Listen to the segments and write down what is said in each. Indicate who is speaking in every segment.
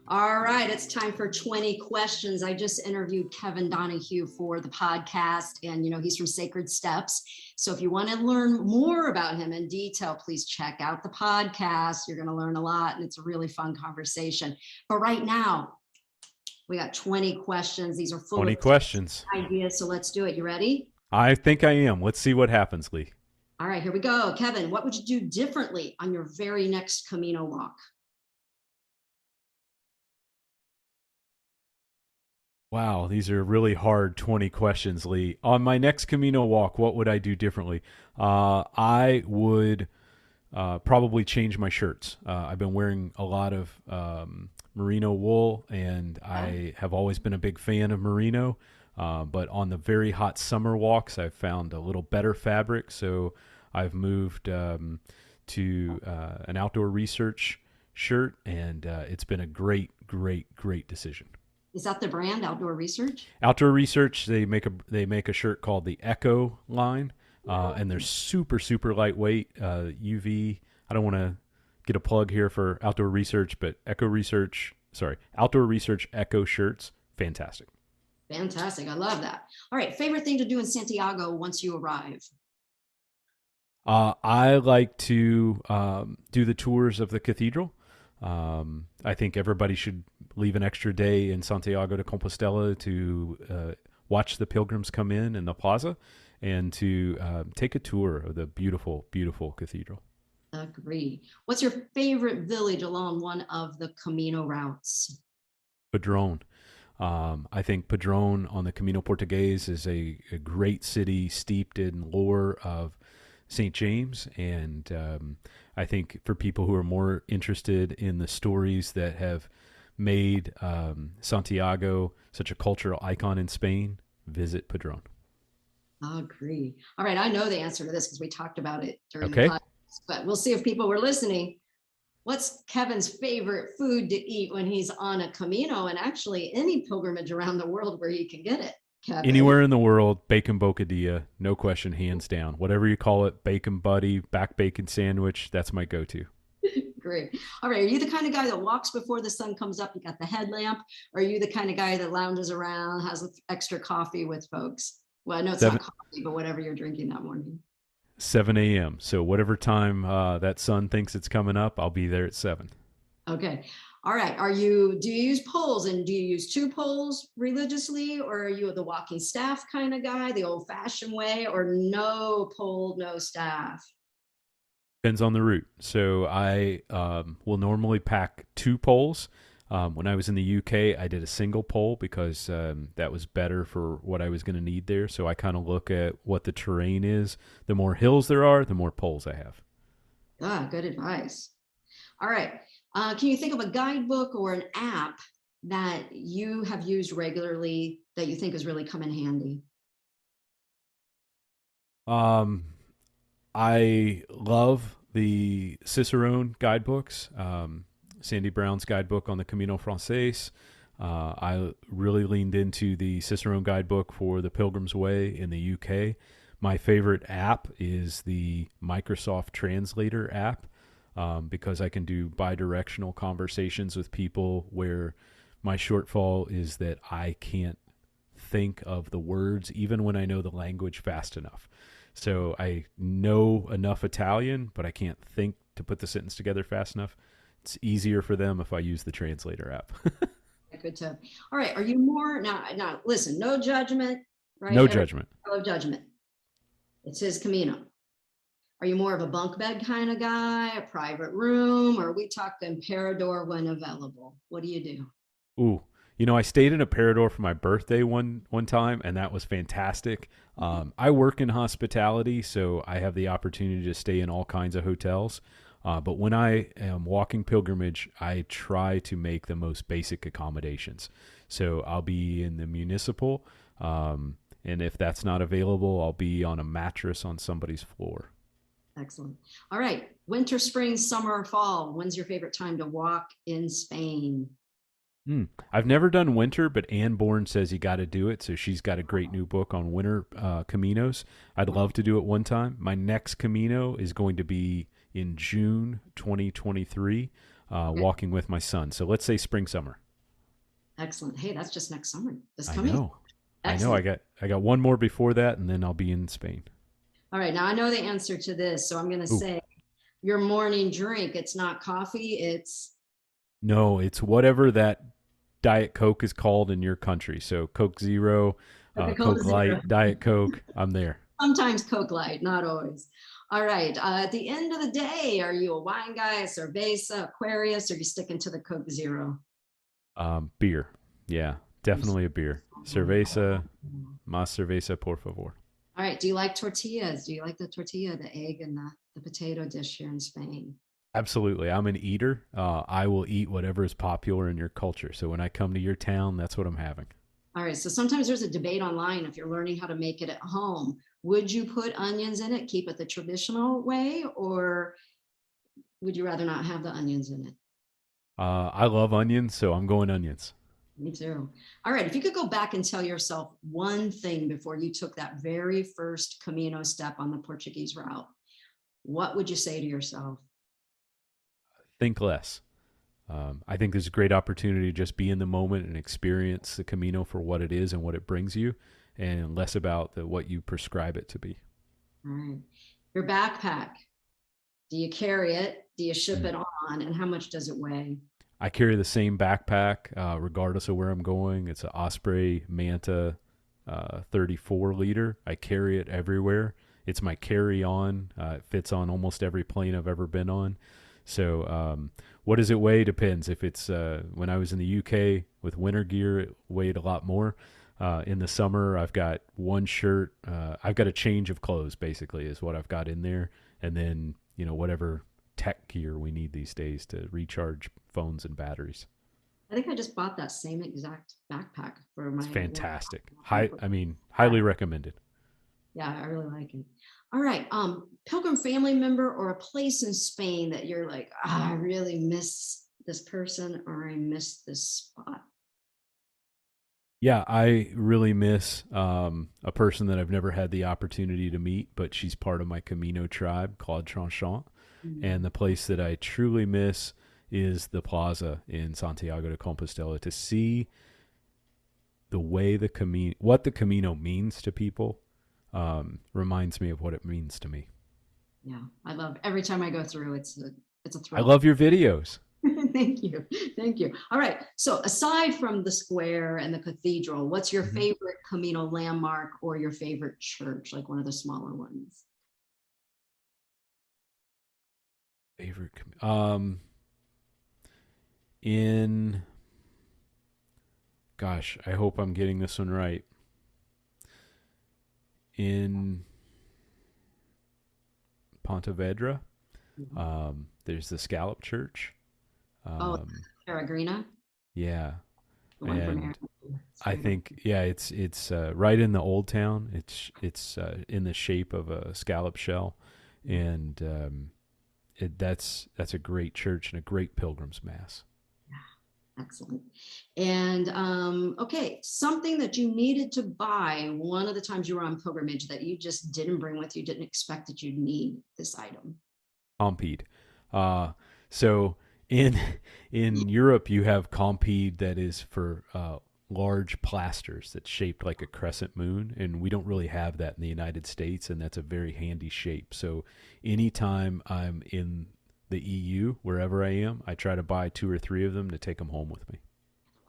Speaker 1: All right, it's time for 20 questions. I just interviewed Kevin Donahue for the podcast, and he's from Sacred Steps. So if you want to learn more about him in detail, please check out the podcast. You're going to learn a lot, and it's a really fun conversation. But right now, we got 20 questions. These are full
Speaker 2: 20
Speaker 1: of
Speaker 2: questions.
Speaker 1: ideas. So let's do it. You ready?
Speaker 2: I think I am. Let's see what happens, Leigh.
Speaker 1: All right, here we go. Kevin, what would you do differently on your very next Camino walk?
Speaker 2: Wow, these are really hard 20 questions, Leigh. On my next Camino walk, what would I do differently? I would probably change my shirts. I've been wearing a lot of merino wool, and I have always been a big fan of merino. But on the very hot summer walks, I've found a little better fabric. So I've moved to an outdoor research shirt, and it's been a great decision.
Speaker 1: Is that the brand, Outdoor Research?
Speaker 2: Outdoor Research, they make a shirt called the Echo line, and they're super lightweight. UV. I don't want to get a plug here for Outdoor Research, but Outdoor Research Echo shirts, fantastic.
Speaker 1: Fantastic. I love that. All right. Favorite thing to do in Santiago once you arrive?
Speaker 2: I like to do the tours of the cathedral. I think everybody should leave an extra day in Santiago de Compostela to watch the pilgrims come in the plaza and to take a tour of the beautiful cathedral.
Speaker 1: Agree. What's your favorite village along one of the Camino routes?
Speaker 2: Padrón. I think Padrón on the Camino Portugués is a great city steeped in lore of St. James, and I think for people who are more interested in the stories that have made Santiago such a cultural icon in Spain, visit Padrón.
Speaker 1: I agree. All right, I know the answer to this because we talked about it during
Speaker 2: Okay.
Speaker 1: the podcast, but we'll see if people were listening. What's Kevin's favorite food to eat when he's on a Camino, and actually any pilgrimage around the world where he can get it? Kevin.
Speaker 2: Anywhere in the world, bacon bocadilla, no question, hands down. Whatever you call it, bacon buddy, back bacon sandwich, that's my go-to.
Speaker 1: Great. All right. Are you the kind of guy that walks before the sun comes up? You got the headlamp. Or are you the kind of guy that lounges around, has extra coffee with folks? Well, I know it's not coffee, but whatever you're drinking that morning.
Speaker 2: 7 a.m. So whatever time that sun thinks it's coming up, I'll be there at 7.
Speaker 1: Okay. All right. Do you use poles, and do you use 2 poles religiously, or are you the walking staff kind of guy, the old fashioned way, or no pole, no staff?
Speaker 2: Depends on the route. So I will normally pack 2 poles. When I was in the UK, I did a single pole because that was better for what I was going to need there. So I kind of look at what the terrain is. The more hills there are, the more poles I have.
Speaker 1: Good advice. All right. Can you think of a guidebook or an app that you have used regularly that you think has really come in handy?
Speaker 2: I love the Cicerone guidebooks. Sandy Brown's guidebook on the Camino Frances. I really leaned into the Cicerone guidebook for the Pilgrim's Way in the UK. My favorite app is the Microsoft Translator app because I can do bi-directional conversations with people where my shortfall is that I can't think of the words even when I know the language fast enough. So I know enough Italian, but I can't think to put the sentence together fast enough. It's easier for them if I use the translator app.
Speaker 1: Good tip. All right. Are you more now? Listen, no judgment, right?
Speaker 2: No judgment.
Speaker 1: No judgment. It says Camino. Are you more of a bunk bed kind of guy, a private room, or are we talking Parador when available? What do you do?
Speaker 2: Ooh, I stayed in a Parador for my birthday one time, and that was fantastic. I work in hospitality, so I have the opportunity to stay in all kinds of hotels. But when I am walking pilgrimage, I try to make the most basic accommodations. So I'll be in the municipal, and if that's not available, I'll be on a mattress on somebody's floor.
Speaker 1: Excellent. All right. Winter, spring, summer, or fall. When's your favorite time to walk in Spain?
Speaker 2: I've never done winter, but Ann Bourne says you got to do it. So she's got a great new book on winter Caminos. I'd love to do it one time. My next Camino is going to be in June 2023.
Speaker 1: Okay.
Speaker 2: walking with my son. So let's say spring, summer.
Speaker 1: Excellent. Hey, that's just next summer. This
Speaker 2: I
Speaker 1: coming.
Speaker 2: know.
Speaker 1: Excellent.
Speaker 2: I got one more before that, and then I'll be in Spain.
Speaker 1: All right. Now I know the answer to this, so I'm going to
Speaker 2: Ooh.
Speaker 1: say your morning drink. It's not coffee. It's
Speaker 2: No, it's whatever that Diet Coke is called in your country. So Coke Zero,
Speaker 1: okay, Coke
Speaker 2: Coke
Speaker 1: Zero.
Speaker 2: Light, Diet Coke. I'm there.
Speaker 1: Sometimes Coke Light, not always. All right. At the end of the day, are you a wine guy, a cerveza, Aquarius, or are you sticking to the Coke Zero?
Speaker 2: Beer. Yeah, definitely a beer. Cerveza, más cerveza, por favor.
Speaker 1: All right. Do you like tortillas? Do you like the tortilla, the egg, and the potato dish here in Spain?
Speaker 2: Absolutely. I'm an eater. I will eat whatever is popular in your culture. So when I come to your town, that's what I'm having.
Speaker 1: All right. So sometimes there's a debate online if you're learning how to make it at home. Would you put onions in it, keep it the traditional way, or would you rather not have the onions in it?
Speaker 2: I love onions, so I'm going onions.
Speaker 1: Me too. All right. If you could go back and tell yourself one thing before you took that very first Camino step on the Portuguese route, what would you say to yourself?
Speaker 2: Think less. I think there's a great opportunity to just be in the moment and experience the Camino for what it is and what it brings you, and less about what you prescribe it to be.
Speaker 1: All right. Your backpack, do you carry it? Do you ship it on? And how much does it weigh?
Speaker 2: I carry the same backpack regardless of where I'm going. It's an Osprey Manta 34 liter. I carry it everywhere. It's my carry-on. It fits on almost every plane I've ever been on. So what does it weigh? Depends. If it's when I was in the UK with winter gear, it weighed a lot more. In the summer, I've got one shirt. I've got a change of clothes, basically, is what I've got in there. And then, whatever tech gear we need these days to recharge phones and batteries.
Speaker 1: I think I just bought that same exact backpack for my
Speaker 2: It's fantastic. Highly recommended.
Speaker 1: Yeah, I really like it. All right. Pilgrim family member or a place in Spain that you're like, I really miss this person or I miss this spot.
Speaker 2: Yeah, I really miss a person that I've never had the opportunity to meet, but she's part of my Camino tribe, Claude Tranchant. Mm-hmm. And the place that I truly miss is the plaza in Santiago de Compostela, to see the way what the Camino means to people. Reminds me of what it means to me.
Speaker 1: Yeah, I love every time I go through. It's a thrill.
Speaker 2: I love your videos.
Speaker 1: Thank you. All right. So aside from the square and the cathedral, what's your favorite Camino landmark or your favorite church, like one of the smaller ones?
Speaker 2: Favorite gosh, I hope I'm getting this one right. In Pontevedra, there's the Scallop Church.
Speaker 1: Terre.
Speaker 2: Yeah, and I think it's right in the old town. It's in the shape of a scallop shell, and that's a great church and a great pilgrim's mass.
Speaker 1: Excellent. And okay, something that you needed to buy one of the times you were on pilgrimage that you just didn't bring with you, didn't expect that you'd need this item.
Speaker 2: Compeed. So in Europe, you have compeed that is for large plasters that's shaped like a crescent moon, and we don't really have that in the United States, and that's a very handy shape. So anytime I'm in the EU, wherever I am, I try to buy 2 or 3 of them to take them home with me.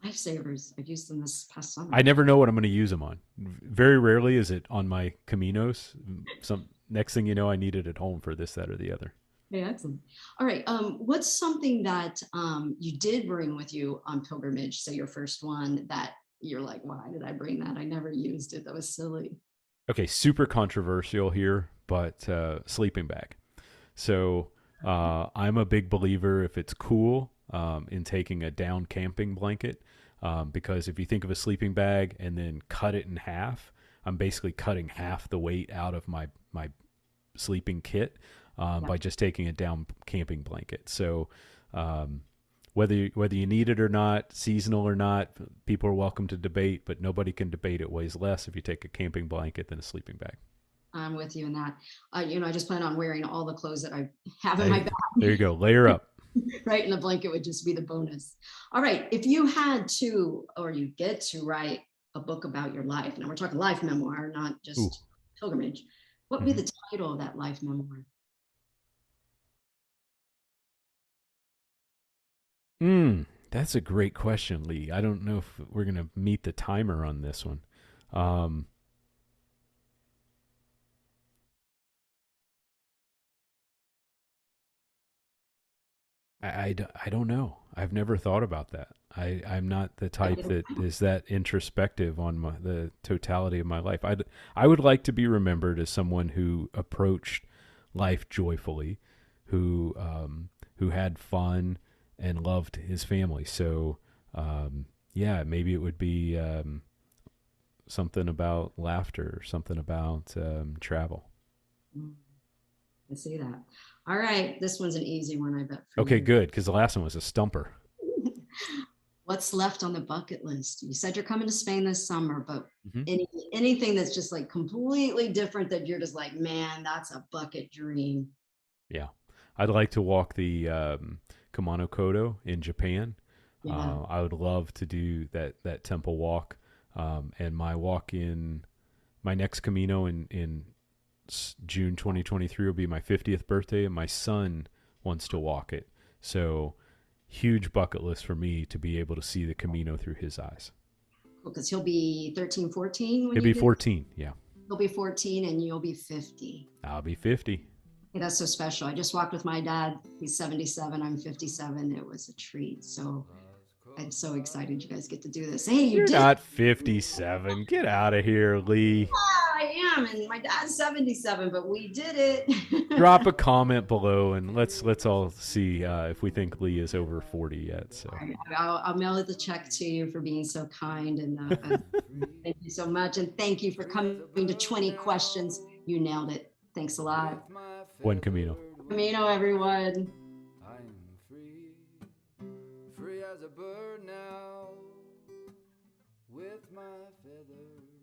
Speaker 1: Lifesavers. I've used them this past summer.
Speaker 2: I never know what I'm going to use them on. Very rarely is it on my Caminos. Next thing you know, I need it at home for this, that, or the other.
Speaker 1: Yeah, excellent. All right. What's something that you did bring with you on pilgrimage, say your first one, that you're like, why did I bring that? I never used it. That was silly.
Speaker 2: Okay, super controversial here, but sleeping bag. So I'm a big believer, if it's cool, in taking a down camping blanket, because if you think of a sleeping bag and then cut it in half, I'm basically cutting half the weight out of my sleeping kit by just taking a down camping blanket. So whether you need it or not, seasonal or not, people are welcome to debate, but nobody can debate it weighs less if you take a camping blanket than a sleeping bag.
Speaker 1: I'm with you in that. I just plan on wearing all the clothes that I have in my bag.
Speaker 2: There you go. Layer up.
Speaker 1: Right? And the blanket would just be the bonus. All right. If you had to, or you get to write a book about your life, now we're talking life memoir, not
Speaker 2: Ooh.
Speaker 1: just pilgrimage, what would be the title of that life memoir?
Speaker 2: That's a great question, Leigh. I don't know if we're going to meet the timer on this one. Um, I don't know. I've never thought about that. I'm not the type that is that introspective on the totality of my life. I would like to be remembered as someone who approached life joyfully, who had fun and loved his family. So, yeah, maybe it would be something about laughter, or something about travel.
Speaker 1: I see that. All right. This one's an easy one, I bet, for
Speaker 2: Okay,
Speaker 1: you.
Speaker 2: good, because the last one was a stumper.
Speaker 1: What's left on the bucket list? You said you're coming to Spain this summer, but
Speaker 2: Mm-hmm.
Speaker 1: anything that's just like completely different that you're just like, man, that's a bucket dream.
Speaker 2: Yeah, I'd like to walk the Camino Kodo in Japan.
Speaker 1: Yeah.
Speaker 2: I would love to do that temple walk, and my next Camino in June 2023 will be my 50th birthday, and my son wants to walk it. So huge bucket list for me to be able to see the Camino through his eyes.
Speaker 1: Because he'll be 13, 14 when
Speaker 2: He'll
Speaker 1: you
Speaker 2: be
Speaker 1: do.
Speaker 2: 14. Yeah,
Speaker 1: He'll be 14 and you'll be 50.
Speaker 2: I'll be 50.
Speaker 1: Hey, that's so special. I just walked with my dad. He's 77. I'm 57. It was a treat. So I'm so excited you guys get to do this. Hey, you
Speaker 2: You're
Speaker 1: did.
Speaker 2: not 57. Get out of here, Leigh.
Speaker 1: I am, and my dad's 77, but we did it.
Speaker 2: Drop a comment below and let's all see if we think Leigh is over 40 yet. So
Speaker 1: I'll mail the check to you for being so kind, and thank you so much, and thank you for coming to 20 questions. You nailed it. Thanks a lot.
Speaker 2: Buen Camino.
Speaker 1: Camino, everyone.
Speaker 3: I am free, free as a bird now, with my feathers.